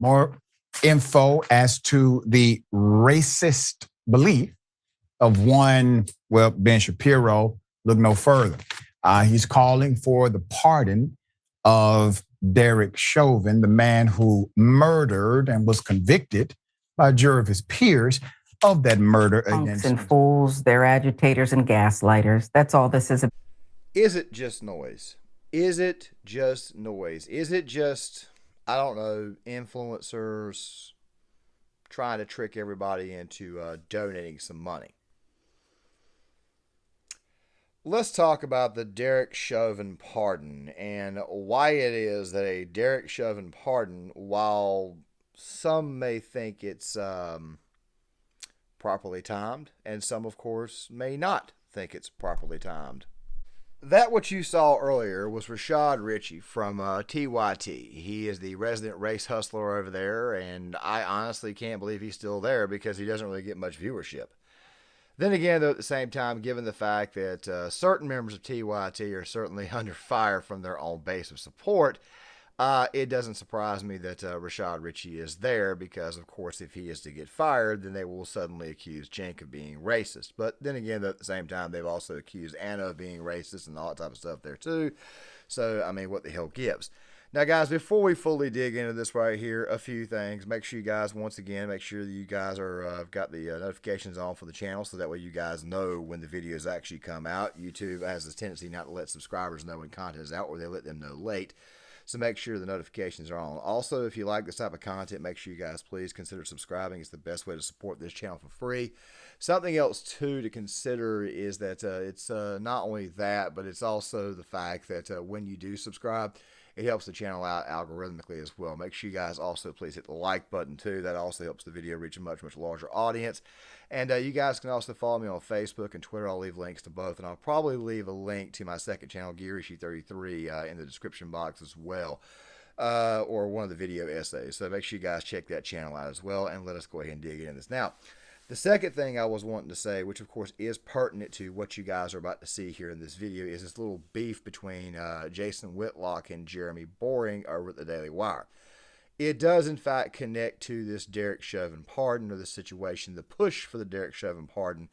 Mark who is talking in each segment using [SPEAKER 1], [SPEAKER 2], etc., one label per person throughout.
[SPEAKER 1] more info as to the racist belief of one, well, Ben Shapiro. Look no further. He's calling for the pardon of Derek Chauvin, the man who murdered and was convicted by a jury of his peers of that murder
[SPEAKER 2] against and fools, they're agitators and gaslighters. That's all this is.
[SPEAKER 3] Is it just noise? Is it just noise? Is it just, I don't know, influencers trying to trick everybody into donating some money? Let's talk about the Derek Chauvin pardon and why it is that a Derek Chauvin pardon, while some may think it's properly timed, and some, of course, may not think it's properly timed. That what you saw earlier was Rashad Ritchie from TYT. He is the resident race hustler over there, and I honestly can't believe he's still there because he doesn't really get much viewership. Then again, though, at the same time, given the fact that certain members of TYT are certainly under fire from their own base of support, it doesn't surprise me that Rashad Ritchie is there because, of course, if he is to get fired, then they will suddenly accuse Cenk of being racist. But then again, at the same time, they've also accused Anna of being racist and all that type of stuff there, too. So, I mean, what the hell gives? Now, guys, before we fully dig into this right here, a few things. Make sure you guys, once again, make sure that you guys are got the notifications on for the channel so that way you guys know when the videos actually come out. YouTube has this tendency not to let subscribers know when content is out, or they let them know late. So make sure the notifications are on. Also, if you like this type of content, make sure you guys please consider subscribing. It's the best way to support this channel for free. Something else, too, to consider is that it's not only that, but it's also the fact that when you do subscribe, it helps the channel out algorithmically as well. Make sure you guys also please hit the like button too. That also helps the video reach a much, much larger audience. And you guys can also follow me on Facebook and Twitter. I'll leave links to both. And I'll probably leave a link to my second channel, Gear Issue 33, in the description box as well. Or one of the video essays. So make sure you guys check that channel out as well. And let us go ahead and dig into this. Now, the second thing I was wanting to say, which of course is pertinent to what you guys are about to see here in this video, is this little beef between Jason Whitlock and Jeremy Boering over at the Daily Wire. It does in fact connect to this Derek Chauvin pardon, or the situation, the push for the Derek Chauvin pardon,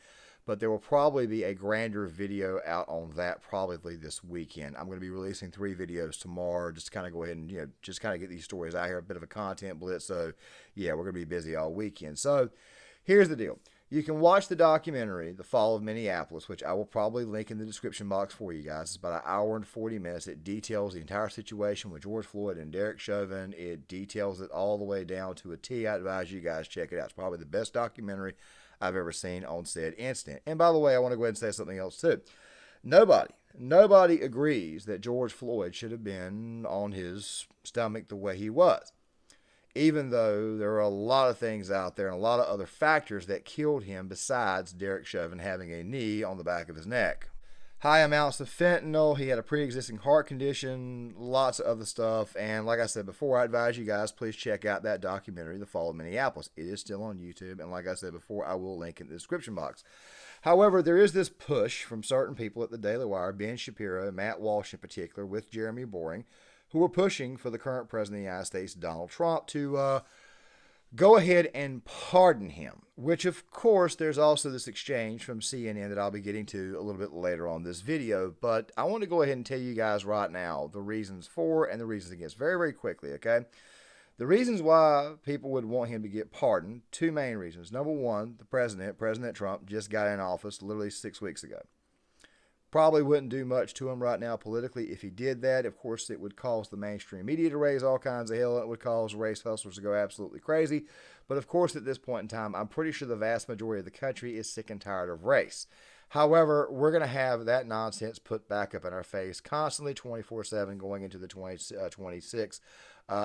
[SPEAKER 3] but there will probably be a grander video out on that probably this weekend. I'm going to be releasing 3 videos tomorrow, just to kind of go ahead and, just kind of get these stories out here, a bit of a content blitz. So yeah, we're going to be busy all weekend. So here's the deal. You can watch the documentary, The Fall of Minneapolis, which I will probably link in the description box for you guys. It's about 1 hour and 40 minutes. It details the entire situation with George Floyd and Derek Chauvin. It details it all the way down to a T. I advise you guys check it out. It's probably the best documentary I've ever seen on said incident. And by the way, I want to go ahead and say something else too. Nobody agrees that George Floyd should have been on his stomach the way he was. Even though there are a lot of things out there and a lot of other factors that killed him besides Derek Chauvin having a knee on the back of his neck. High amounts of fentanyl, he had a pre-existing heart condition, lots of other stuff, and like I said before, I advise you guys, please check out that documentary, The Fall of Minneapolis. It is still on YouTube, and like I said before, I will link it in the description box. However, there is this push from certain people at the Daily Wire, Ben Shapiro, Matt Walsh in particular, with Jeremy Boering, who are pushing for the current president of the United States, Donald Trump, to go ahead and pardon him, which, of course, there's also this exchange from CNN that I'll be getting to a little bit later on this video. But I want to go ahead and tell you guys right now the reasons for and the reasons against very, very quickly, okay? The reasons why people would want him to get pardoned, 2 main reasons. Number one, the president, President Trump, just got in office literally 6 weeks ago. Probably wouldn't do much to him right now politically if he did that. Of course, it would cause the mainstream media to raise all kinds of hell. It would cause race hustlers to go absolutely crazy. But of course, at this point in time, I'm pretty sure the vast majority of the country is sick and tired of race. However, we're going to have that nonsense put back up in our face constantly 24/7 going into the 2026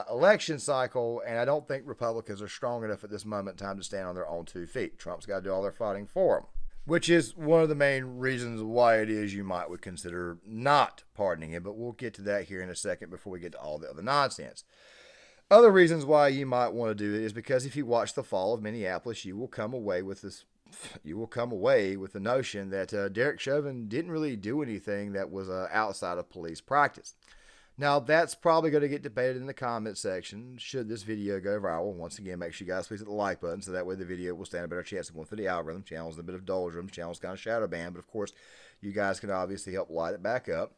[SPEAKER 3] election cycle. And I don't think Republicans are strong enough at this moment in time to stand on their own 2 feet. Trump's got to do all their fighting for them, which is one of the main reasons why it is you might would consider not pardoning him. But we'll get to that here in a second before we get to all the other nonsense. Other reasons why you might want to do it is because if you watch The Fall of Minneapolis, you will come away with this. You will come away with the notion that Derek Chauvin didn't really do anything that was outside of police practice. Now, that's probably going to get debated in the comment section should this video go viral. Once again, make sure you guys please hit the like button so that way the video will stand a better chance of going through the algorithm. Channel's a bit of doldrums, channel's kind of shadow banned, but of course, you guys can obviously help light it back up.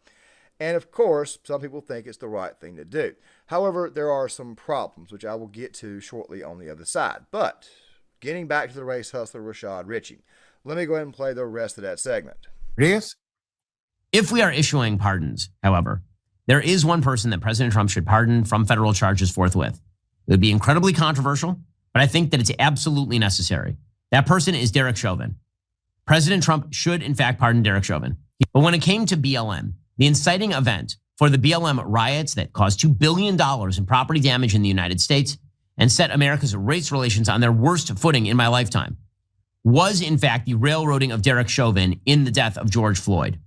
[SPEAKER 3] And of course, some people think it's the right thing to do. However, there are some problems, which I will get to shortly on the other side. But getting back to the race hustler Rashad Ritchie, let me go ahead and play the rest of that segment.
[SPEAKER 1] Yes.
[SPEAKER 4] If we are issuing pardons, however, there is one person that President Trump should pardon from federal charges forthwith. It would be incredibly controversial, but I think that it's absolutely necessary. That person is Derek Chauvin. President Trump should, in fact, pardon Derek Chauvin. But when it came to BLM, the inciting event for the BLM riots that caused $2 billion in property damage in the United States and set America's race relations on their worst footing in my lifetime, was, in fact, the railroading of Derek Chauvin in the death of George Floyd.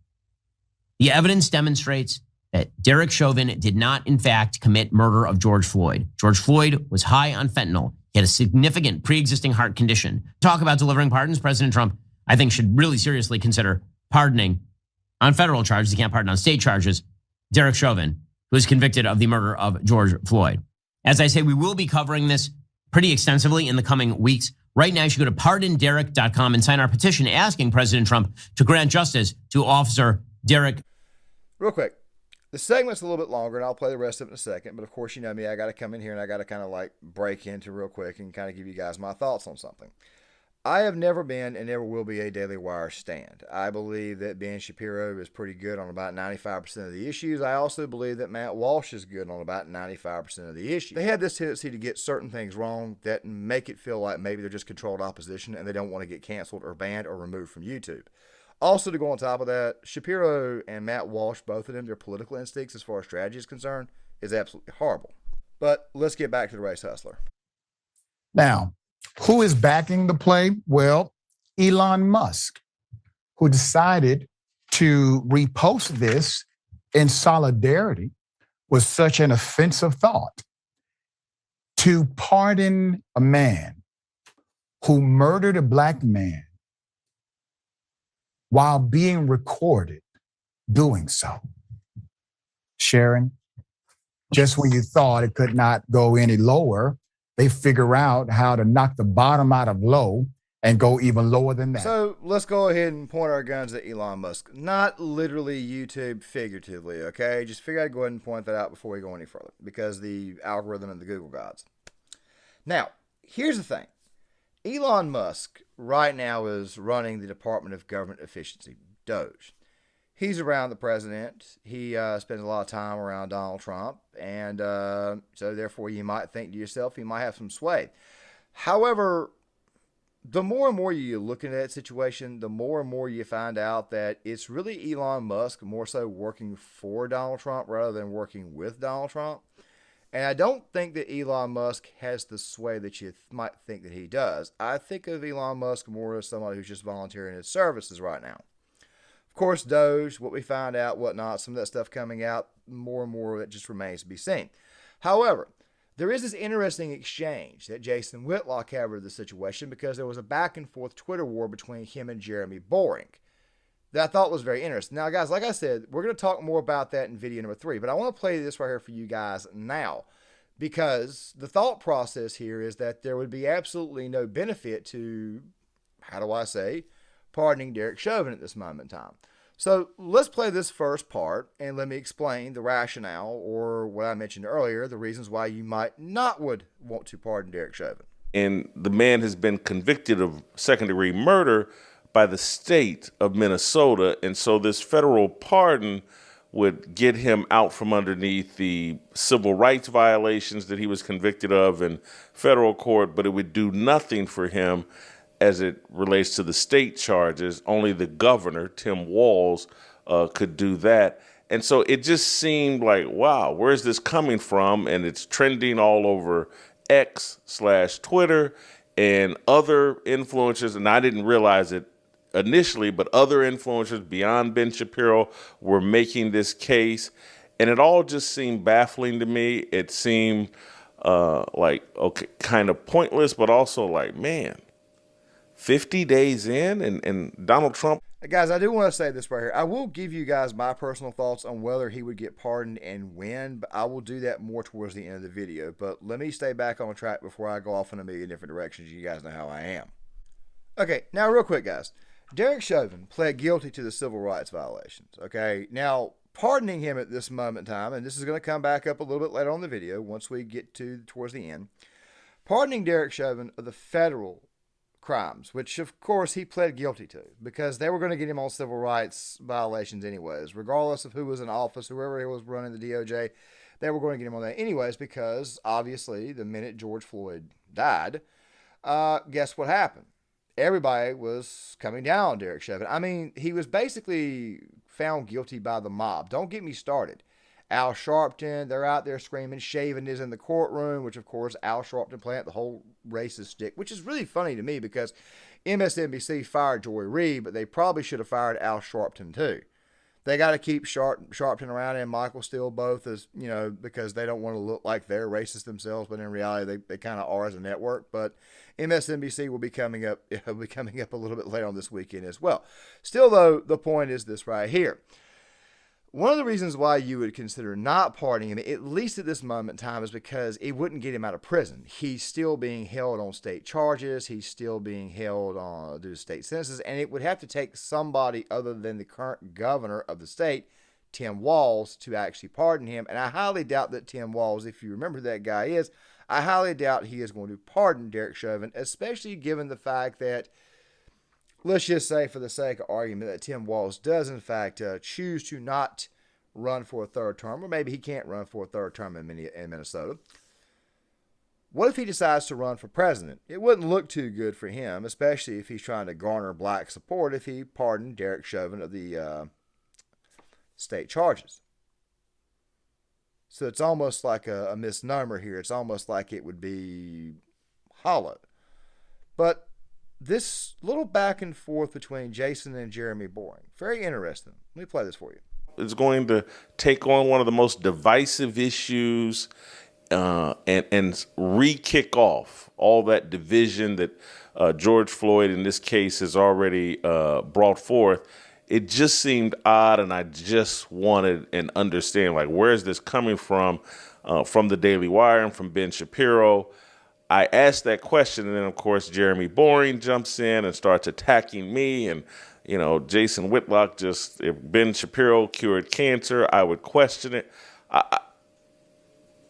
[SPEAKER 4] The evidence demonstrates that Derek Chauvin did not, in fact, commit murder of George Floyd. George Floyd was high on fentanyl. He had a significant pre-existing heart condition. Talk about delivering pardons. President Trump, I think, should really seriously consider pardoning on federal charges. He can't pardon on state charges Derek Chauvin, who was convicted of the murder of George Floyd. As I say, we will be covering this pretty extensively in the coming weeks. Right now, you should go to pardonderek.com and sign our petition asking President Trump to grant justice to Officer Derek.
[SPEAKER 3] Real quick, the segment's a little bit longer, and I'll play the rest of it in a second. But of course, you know me, I got to come in here and I got to kind of like break into real quick and kind of give you guys my thoughts on something. I have never been and never will be a Daily Wire stand. I believe that Ben Shapiro is pretty good on about 95% of the issues. I also believe that Matt Walsh is good on about 95% of the issues. They have this tendency to get certain things wrong that make it feel like maybe they're just controlled opposition and they don't want to get canceled or banned or removed from YouTube. Also, to go on top of that, Shapiro and Matt Walsh, both of them, their political instincts as far as strategy is concerned, is absolutely horrible. But let's get back to the race hustler.
[SPEAKER 1] Now, who is backing the play? Well, Elon Musk, who decided to repost this in solidarity with such an offensive thought. To pardon a man who murdered a black man while being recorded doing so. Sharon, just when you thought it could not go any lower, they figure out how to knock the bottom out of low and go even lower than that.
[SPEAKER 3] So let's go ahead and point our guns at Elon Musk. Not literally YouTube, figuratively, okay? Just figure I'd go ahead and point that out before we go any further because the algorithm and the Google gods. Now, here's the thing. Elon Musk right now is running the Department of Government Efficiency, DOGE. He's around the president. He spends a lot of time around Donald Trump. And so therefore you might think to yourself, he might have some sway. However, the more and more you look into that situation, the more and more you find out that it's really Elon Musk more so working for Donald Trump rather than working with Donald Trump. And I don't think that Elon Musk has the sway that you might think that he does. I think of Elon Musk more as somebody who's just volunteering his services right now. Of course, Doge, what we find out, whatnot, some of that stuff coming out, more and more of it just remains to be seen. However, there is this interesting exchange that Jason Whitlock had with the situation because there was a back and forth Twitter war between him and Jeremy Boering that I thought was very interesting. Now, guys, like I said, we're going to talk more about that in video number 3, but I want to play this right here for you guys now because the thought process here is that there would be absolutely no benefit to, how do I say, pardoning Derek Chauvin at this moment in time. So let's play this first part and let me explain the rationale or what I mentioned earlier, the reasons why you might not would want to pardon Derek Chauvin.
[SPEAKER 5] And the man has been convicted of second-degree murder by the state of Minnesota. And so this federal pardon would get him out from underneath the civil rights violations that he was convicted of in federal court, but it would do nothing for him as it relates to the state charges. Only the governor, Tim Walz, could do that. And so it just seemed like, wow, where's this coming from? And it's trending all over X/Twitter and other influencers. And I didn't realize it initially, but other influencers beyond Ben Shapiro were making this case. And it all just seemed baffling to me. It seemed like, okay, kind of pointless, but also like, man, 50 days in and Donald Trump.
[SPEAKER 3] Guys, I do want to say this right here. I will give you guys my personal thoughts on whether he would get pardoned and when, but I will do that more towards the end of the video. But let me stay back on track before I go off in a million different directions. You guys know how I am. Okay, now real quick, guys. Derek Chauvin pled guilty to the civil rights violations. Okay, now pardoning him at this moment in time, and this is going to come back up a little bit later on in the video once we get towards the end. Pardoning Derek Chauvin of the federal crimes, which of course he pled guilty to, because they were going to get him on civil rights violations anyways, regardless of who was in office, whoever was running the DOJ, they were going to get him on that anyways, because obviously the minute George Floyd died, guess what happened? Everybody was coming down on Derek Chauvin. I mean, he was basically found guilty by the mob. Don't get me started. Al Sharpton, they're out there screaming, Chauvin is in the courtroom, which of course Al Sharpton playing the whole racist stick, which is really funny to me because MSNBC fired Joy Reid, but they probably should have fired Al Sharpton too. They got to keep Sharpton around and Michael Steele both, as you know, because they don't want to look like they're racist themselves, but in reality they kind of are as a network. But MSNBC will be coming up a little bit later on this weekend as well. Still though, the point is this right here. One of the reasons why you would consider not pardoning him, at least at this moment in time, is because it wouldn't get him out of prison. He's still being held on state charges. He's still being held on due to state sentences, and it would have to take somebody other than the current governor of the state, Tim Walz, to actually pardon him. And I highly doubt that Tim Walz, if you remember who that guy is, I highly doubt he is going to pardon Derek Chauvin, especially given the fact that, let's just say for the sake of argument, that Tim Walz does in fact choose to not run for a third term, or maybe he can't run for a third term in Minnesota. What if he decides to run for president? It wouldn't look too good for him, especially if he's trying to garner black support, if he pardoned Derek Chauvin of the state charges. So it's almost like a misnomer here. It's almost like it would be hollow. But this little back and forth between Jason and Jeremy Boering, very interesting. Let me play this for you.
[SPEAKER 5] It's going to take on one of the most divisive issues and re-kick off all that division that George Floyd, in this case, has already brought forth. It just seemed odd, and I just wanted and understand, like, where is this coming from the Daily Wire and from Ben Shapiro? I asked that question, and then, of course, Jeremy Boering jumps in and starts attacking me. And, you know, Jason Whitlock just, if Ben Shapiro cured cancer, I would question it.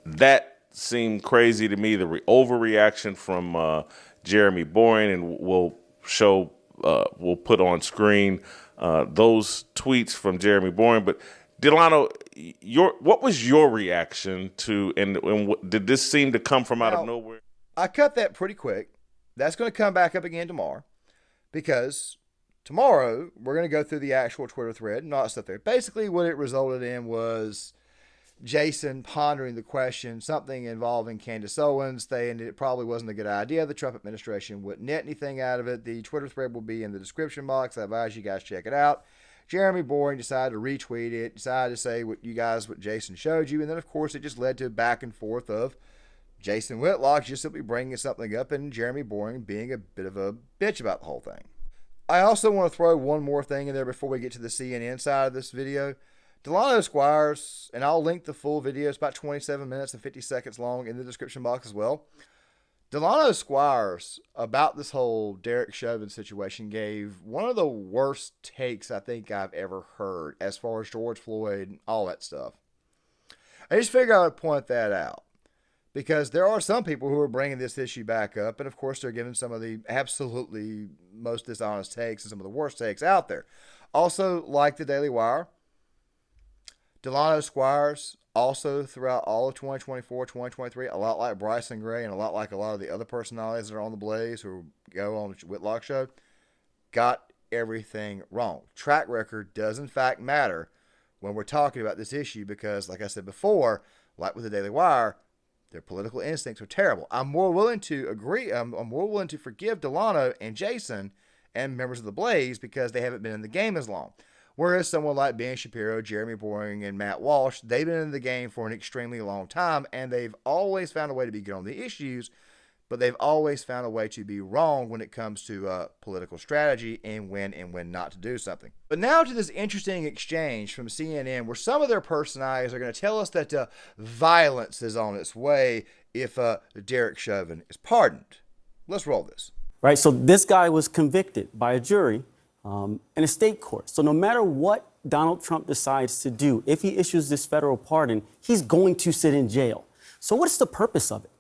[SPEAKER 5] That seemed crazy to me, the overreaction from Jeremy Boering, and we'll put on screen those tweets from Jeremy Boering. But Delano, what was your reaction to, and did this seem to come from out of nowhere?
[SPEAKER 3] I cut that pretty quick. That's going to come back up again tomorrow, because tomorrow we're going to go through the actual Twitter thread and all that stuff there. Basically, what it resulted in was Jason pondering the question, something involving Candace Owens, saying it probably wasn't a good idea. The Trump administration wouldn't net anything out of it. The Twitter thread will be in the description box. I advise you guys check it out. Jeremy Boering decided to retweet it, decided to say what Jason showed you, and then, of course, it just led to a back and forth of Jason Whitlock just simply bringing something up and Jeremy Boering being a bit of a bitch about the whole thing. I also want to throw one more thing in there before we get to the CNN side of this video. Delano Squires, and I'll link the full video, it's about 27 minutes and 50 seconds long, in the description box as well. Delano Squires, about this whole Derek Chauvin situation, gave one of the worst takes I think I've ever heard as far as George Floyd and all that stuff. I just figured I would point that out, because there are some people who are bringing this issue back up, and of course they're giving some of the absolutely most dishonest takes and some of the worst takes out there. Also, like the Daily Wire, Delano Squires, also throughout all of 2024, 2023, a lot like Bryson Gray and a lot like a lot of the other personalities that are on the Blaze who go on the Whitlock show, got everything wrong. Track record does in fact matter when we're talking about this issue, because, like I said before, like with the Daily Wire, their political instincts are terrible. I'm more willing to agree. I'm more willing to forgive Delano and Jason and members of the Blaze because they haven't been in the game as long. Whereas someone like Ben Shapiro, Jeremy Boering, and Matt Walsh, they've been in the game for an extremely long time, and they've always found a way to be good on the issues but they've always found a way to be wrong when it comes to political strategy and when not to do something. But now to this interesting exchange from CNN where some of their personalities are going to tell us that violence is on its way if Derek Chauvin is pardoned. Let's roll this.
[SPEAKER 6] Right, so this guy was convicted by a jury in a state court. So no matter what Donald Trump decides to do, if he issues this federal pardon, he's going to sit in jail. So what's the purpose of it?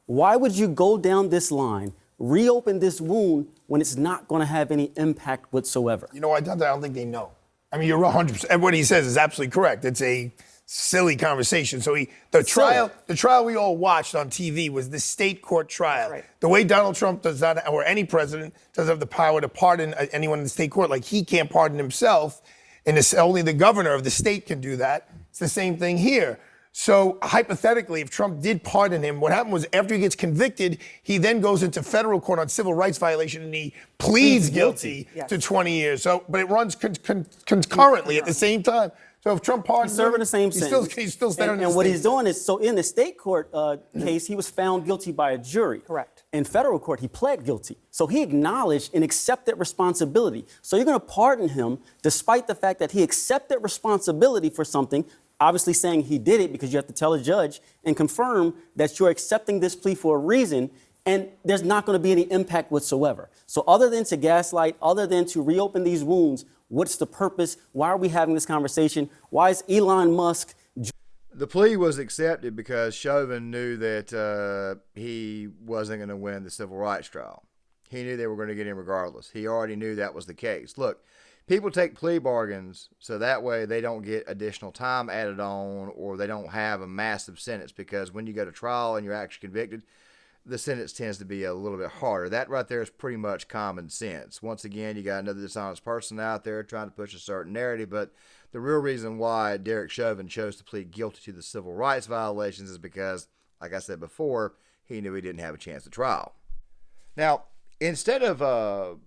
[SPEAKER 6] Why would you go down this line, reopen this wound when it's not going to have any impact whatsoever?
[SPEAKER 7] You know, I don't think they know. I mean, you're 100%. What he says is absolutely correct. It's a silly conversation. So the trial we all watched on TV was the state court trial. Right. The way Donald Trump does not, or any president, doesn't have the power to pardon anyone in the state court. Like he can't pardon himself, and only the governor of the state can do that. It's the same thing here. So hypothetically, if Trump did pardon him, what happened was after he gets convicted, he then goes into federal court on civil rights violation and he pleads guilty to 20 years. So, but it runs concurrently at the same time. So if Trump pardons
[SPEAKER 6] he's serving
[SPEAKER 7] him,
[SPEAKER 6] the same sentence.
[SPEAKER 7] He's still standing in the
[SPEAKER 6] And what
[SPEAKER 7] state.
[SPEAKER 6] he's doing is, so in the state court case, he was found guilty by a jury.
[SPEAKER 2] Correct.
[SPEAKER 6] In federal court, he pled guilty. So he acknowledged and accepted responsibility. So you're going to pardon him despite the fact that he accepted responsibility for something, obviously saying he did it because you have to tell a judge and confirm that you're accepting this plea for a reason, and there's not going to be any impact whatsoever. So other than to gaslight, other than to reopen these wounds, what's the purpose? Why are we having this conversation? Why is Elon Musk...
[SPEAKER 3] The plea was accepted because Chauvin knew that he wasn't going to win the civil rights trial. He knew they were going to get him regardless. He already knew that was the case. Look, people take plea bargains so that way they don't get additional time added on or they don't have a massive sentence, because when you go to trial and you're actually convicted, the sentence tends to be a little bit harder. That right there is pretty much common sense. Once again, you got another dishonest person out there trying to push a certain narrative, but the real reason why Derek Chauvin chose to plead guilty to the civil rights violations is because, like I said before, he knew he didn't have a chance at trial. Now, instead of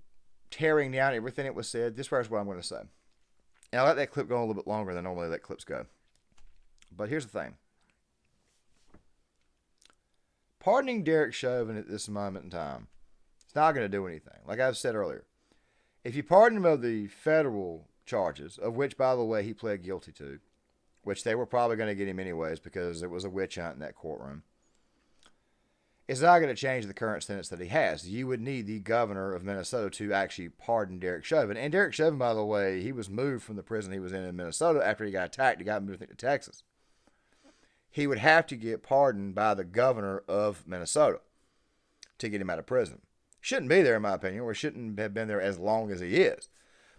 [SPEAKER 3] tearing down everything that was said, this is what I'm going to say. And I let that clip go a little bit longer than normally let clips go. But here's the thing. Pardoning Derek Chauvin at this moment in time, it's not going to do anything. Like I've said earlier, if you pardon him of the federal charges, of which, by the way, he pled guilty to, which they were probably going to get him anyways because there was a witch hunt in that courtroom, it's not going to change the current sentence that he has. You would need the governor of Minnesota to actually pardon Derek Chauvin. And Derek Chauvin, by the way, he was moved from the prison he was in Minnesota after he got attacked. He got moved to Texas. He would have to get pardoned by the governor of Minnesota to get him out of prison. Shouldn't be there, in my opinion, or shouldn't have been there as long as he is.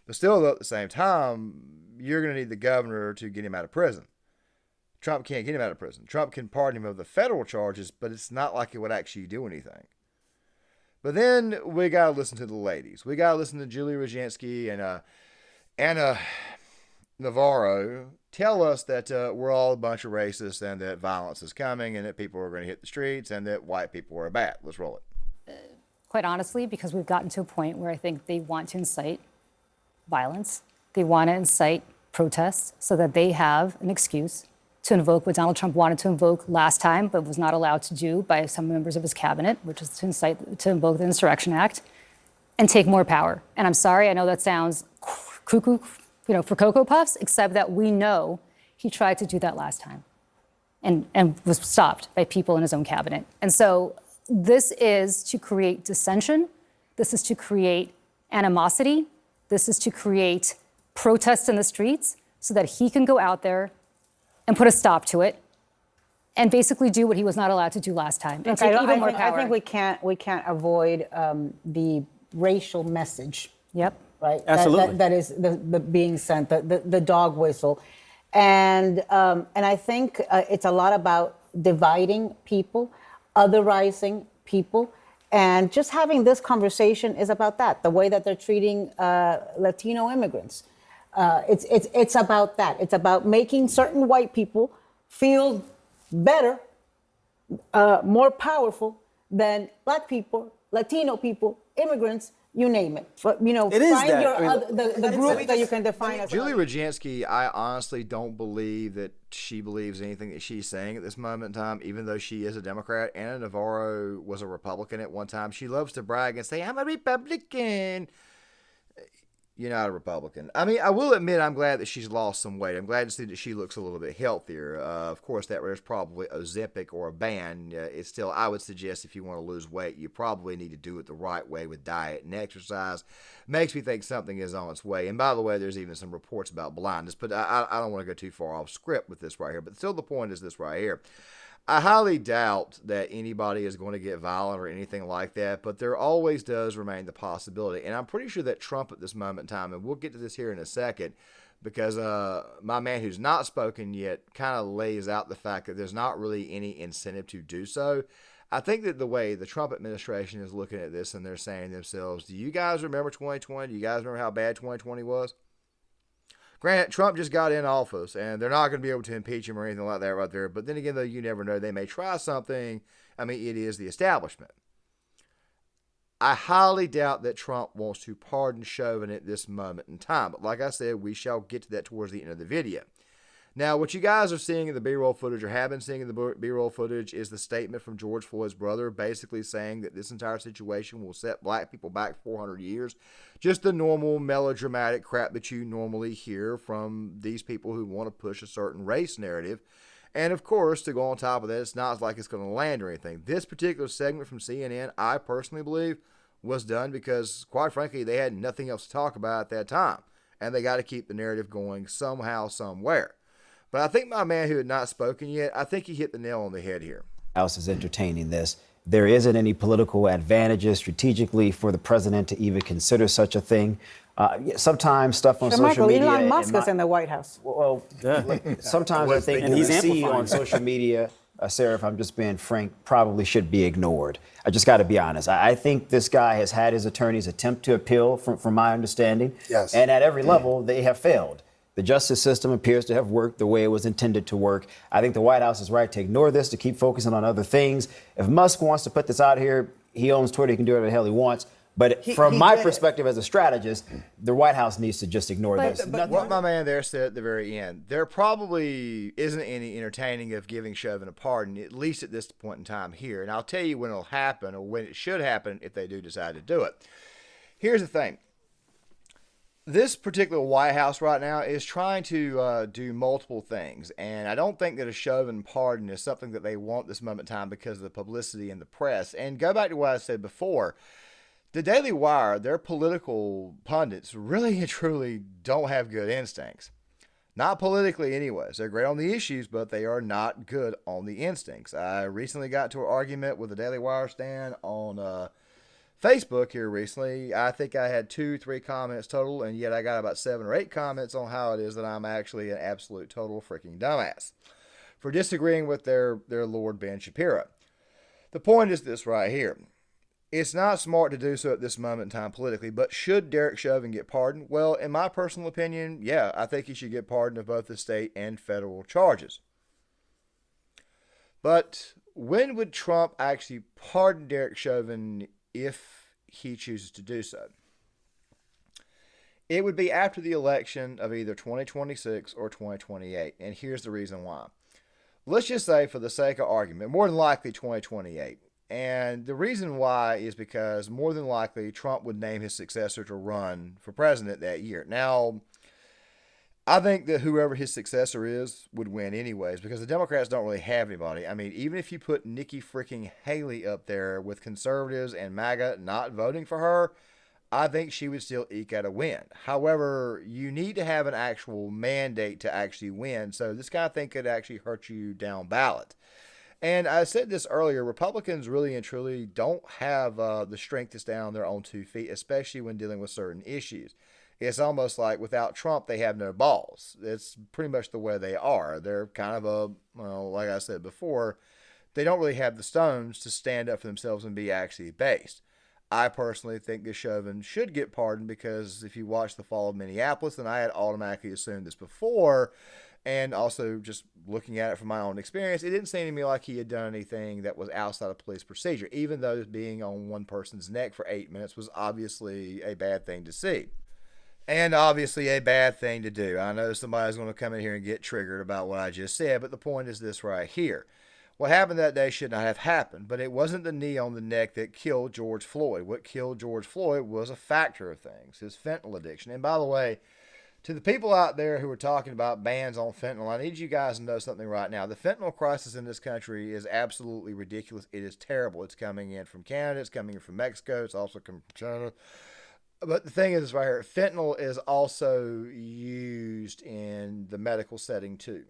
[SPEAKER 3] But still, though, at the same time, you're going to need the governor to get him out of prison. Trump can't get him out of prison. Trump can pardon him of the federal charges, but it's not like it would actually do anything. But then we got to listen to the ladies. We got to listen to Julie Rajensky and Anna Navarro tell us that we're all a bunch of racists and that violence is coming and that people are going to hit the streets and that white people are bad. Let's roll it.
[SPEAKER 8] Quite honestly, because we've gotten to a point where I think they want to incite violence. They want to incite protests so that they have an excuse to invoke what Donald Trump wanted to invoke last time, but was not allowed to do by some members of his cabinet, which is to invoke the Insurrection Act and take more power. And I'm sorry, I know that sounds cuckoo, for Cocoa Puffs, except that we know he tried to do that last time and was stopped by people in his own cabinet. And so this is to create dissension. This is to create animosity. This is to create protests in the streets so that he can go out there and put a stop to it and basically do what he was not allowed to do last time and take even more power.
[SPEAKER 9] I think we can't avoid the racial message.
[SPEAKER 8] Yep.
[SPEAKER 9] Right.
[SPEAKER 6] Absolutely.
[SPEAKER 9] That is the being sent, the dog whistle, and I think it's a lot about dividing people, otherizing people, and just having this conversation is about that. The way that they're treating Latino immigrants. It's about that. It's about making certain white people feel better, more powerful than Black people, Latino people, immigrants you name it. But,
[SPEAKER 6] It is
[SPEAKER 9] find
[SPEAKER 6] that.
[SPEAKER 9] your
[SPEAKER 6] I mean,
[SPEAKER 9] other, the group that you can define as.
[SPEAKER 3] Julie Rodzinski, I honestly don't believe that she believes anything that she's saying at this moment in time, even though she is a Democrat. Anna Navarro was a Republican at one time. She loves to brag and say, I'm a Republican. You're not a Republican. I mean, I will admit I'm glad that she's lost some weight. I'm glad to see that she looks a little bit healthier. Of course, that is probably Ozempic or a ban. It's still, I would suggest if you want to lose weight, you probably need to do it the right way with diet and exercise. Makes me think something is on its way. And by the way, there's even some reports about blindness, but I don't want to go too far off script with this right here. But still the point is this right here. I highly doubt that anybody is going to get violent or anything like that, but there always does remain the possibility. And I'm pretty sure that Trump at this moment in time, and we'll get to this here in a second, because my man who's not spoken yet kind of lays out the fact that there's not really any incentive to do so. I think that the way the Trump administration is looking at this and they're saying to themselves, do you guys remember 2020? Do you guys remember how bad 2020 was? Granted, Trump just got in office, and they're not going to be able to impeach him or anything like that right there. But then again, though, you never know. They may try something. I mean, it is the establishment. I highly doubt that Trump wants to pardon Chauvin at this moment in time. But like I said, we shall get to that towards the end of the video. Now, what you guys are seeing in the B-roll footage or have been seeing in the B-roll footage is the statement from George Floyd's brother basically saying that this entire situation will set black people back 400 years. Just the normal melodramatic crap that you normally hear from these people who want to push a certain race narrative. And of course, to go on top of that, it's not like it's going to land or anything. This particular segment from CNN, I personally believe, was done because, quite frankly, they had nothing else to talk about at that time. And they got to keep the narrative going somehow, somewhere. But I think my man who had not spoken yet, I think he hit the nail on the head here.
[SPEAKER 10] House is entertaining this. There isn't any political advantages strategically for the president to even consider such a thing. Sometimes stuff on social media.
[SPEAKER 9] Elon Musk is in the White House.
[SPEAKER 10] Well, sometimes I think what we see on social media, Sarah, if I'm just being frank, probably should be ignored. I just got to be honest. I think this guy has had his attorneys attempt to appeal, from my understanding.
[SPEAKER 7] Yes.
[SPEAKER 10] And at every level, they have failed. The justice system appears to have worked the way it was intended to work. I think the White House is right to ignore this, to keep focusing on other things. If Musk wants to put this out here, he owns Twitter, he can do whatever the hell he wants. But from my perspective as a strategist, the White House needs to just ignore this.
[SPEAKER 3] But what my man there said at the very end, there probably isn't any entertaining of giving Chauvin a pardon, at least at this point in time here. And I'll tell you when it'll happen or when it should happen if they do decide to do it. Here's the thing. This particular White House right now is trying to do multiple things, and I don't think that a Chauvin pardon is something that they want this moment in time because of the publicity in the press. And go back to what I said before, the Daily Wire, their political pundits really and truly don't have good instincts. Not politically anyways. They're great on the issues, but they are not good on the instincts. I recently got to an argument with a Daily Wire stand on Facebook here recently. I think I had 2-3 comments total, and yet I got about 7 or 8 comments on how it is that I'm actually an absolute total freaking dumbass for disagreeing with their Lord Ben Shapiro. The point is this right here. It's not smart to do so at this moment in time politically, but should Derek Chauvin get pardoned? Well, in my personal opinion, yeah, I think he should get pardoned of both the state and federal charges. But when would Trump actually pardon Derek Chauvin if he chooses to do so? It would be after the election of either 2026 or 2028. And here's the reason why. Let's just say, for the sake of argument, more than likely 2028. And the reason why is because more than likely Trump would name his successor to run for president that year. Now, I think that whoever his successor is would win anyways, because the Democrats don't really have anybody. I mean, even if you put Nikki freaking Haley up there with conservatives and MAGA not voting for her, I think she would still eke out a win. However, you need to have an actual mandate to actually win, so this kind of thing could actually hurt you down ballot. And I said this earlier, Republicans really and truly don't have the strength to stand on their own 2 feet, especially when dealing with certain issues. It's almost like without Trump, they have no balls. It's pretty much the way they are. They're kind of like I said before, they don't really have the stones to stand up for themselves and be actually based. I personally think that Chauvin should get pardoned because if you watch the fall of Minneapolis, and I had automatically assumed this before, And also, just looking at it from my own experience, it didn't seem to me like he had done anything that was outside of police procedure, even though being on one person's neck for 8 minutes was obviously a bad thing to see. And obviously a bad thing to do. I know somebody's going to come in here and get triggered about what I just said, but the point is this right here. What happened that day should not have happened, but it wasn't the knee on the neck that killed George Floyd. What killed George Floyd was a factor of things, his fentanyl addiction. And by the way, to the people out there who are talking about bans on fentanyl, I need you guys to know something right now. The fentanyl crisis in this country is absolutely ridiculous. It is terrible. It's coming in from Canada. It's coming in from Mexico. It's also coming from China. But the thing is right here, fentanyl is also used in the medical setting too.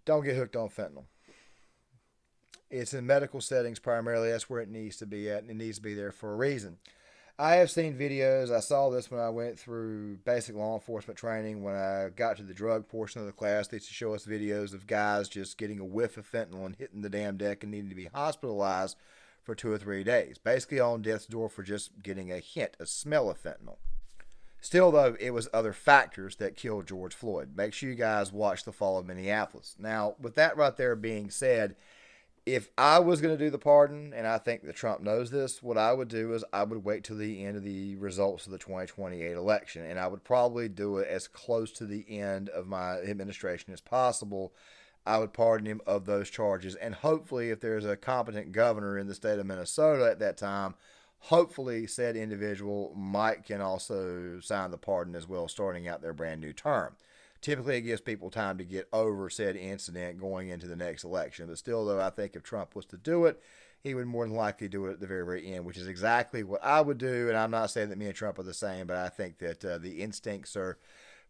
[SPEAKER 3] Don't get hooked on fentanyl. It's in medical settings primarily. That's where it needs to be at, and it needs to be there for a reason. I have seen videos. I saw this when I went through basic law enforcement training. When I got to the drug portion of the class, they used to show us videos of guys just getting a whiff of fentanyl and hitting the damn deck and needing to be hospitalized for 2 or 3 days. Basically on death's door for just getting a hint, a smell of fentanyl. Still, though, it was other factors that killed George Floyd. Make sure you guys watch the fall of Minneapolis. Now, with that right there being said, if I was going to do the pardon, and I think that Trump knows this, what I would do is I would wait till the end of the results of the 2028 election, and I would probably do it as close to the end of my administration as possible. I would pardon him of those charges, and hopefully if there's a competent governor in the state of Minnesota at that time, hopefully said individual can also sign the pardon as well, starting out their brand new term. Typically, it gives people time to get over said incident going into the next election. But still, though, I think if Trump was to do it, he would more than likely do it at the very, very end, which is exactly what I would do. And I'm not saying that me and Trump are the same, but I think that the instincts are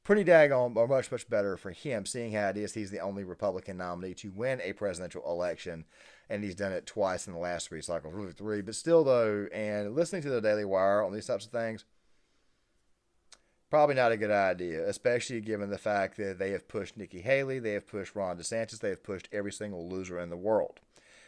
[SPEAKER 3] pretty daggone, or much, much better for him, seeing how it is he's the only Republican nominee to win a presidential election. And he's done it twice in the last 3 cycles, really 3. But still, though, and listening to the Daily Wire on these types of things, probably not a good idea, especially given the fact that they have pushed Nikki Haley, they have pushed Ron DeSantis, they have pushed every single loser in the world.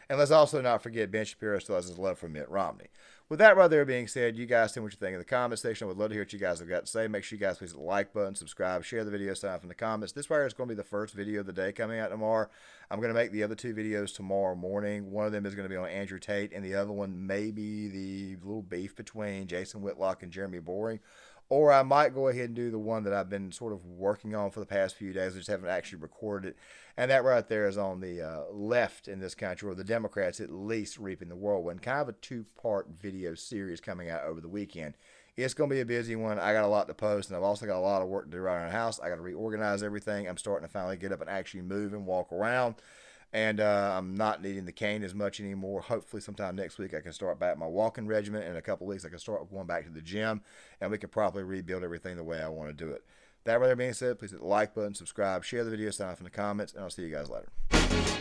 [SPEAKER 3] And let's also not forget Ben Shapiro still has his love for Mitt Romney. With that right there being said, you guys tell me what you think in the comment section. I would love to hear what you guys have got to say. Make sure you guys please hit the like button, subscribe, share the video, sign up in the comments. This right here is going to be the first video of the day coming out tomorrow. I'm going to make the other 2 videos tomorrow morning. One of them is going to be on Andrew Tate, and the other one may be the little beef between Jason Whitlock and Jeremy Boering. Or I might go ahead and do the one that I've been sort of working on for the past few days. I just haven't actually recorded it. And that right there is on the left in this country, or the Democrats at least reaping the whirlwind. Kind of a 2-part video series coming out over the weekend. It's going to be a busy one. I got a lot to post, and I've also got a lot of work to do around the house. I got to reorganize everything. I'm starting to finally get up and actually move and walk around. And I'm not needing the cane as much anymore. Hopefully sometime next week I can start back my walking regimen. In a couple of weeks I can start going back to the gym, and we can probably rebuild everything the way I want to do it. That being said, please hit the like button, subscribe, share the video, sign up in the comments, and I'll see you guys later.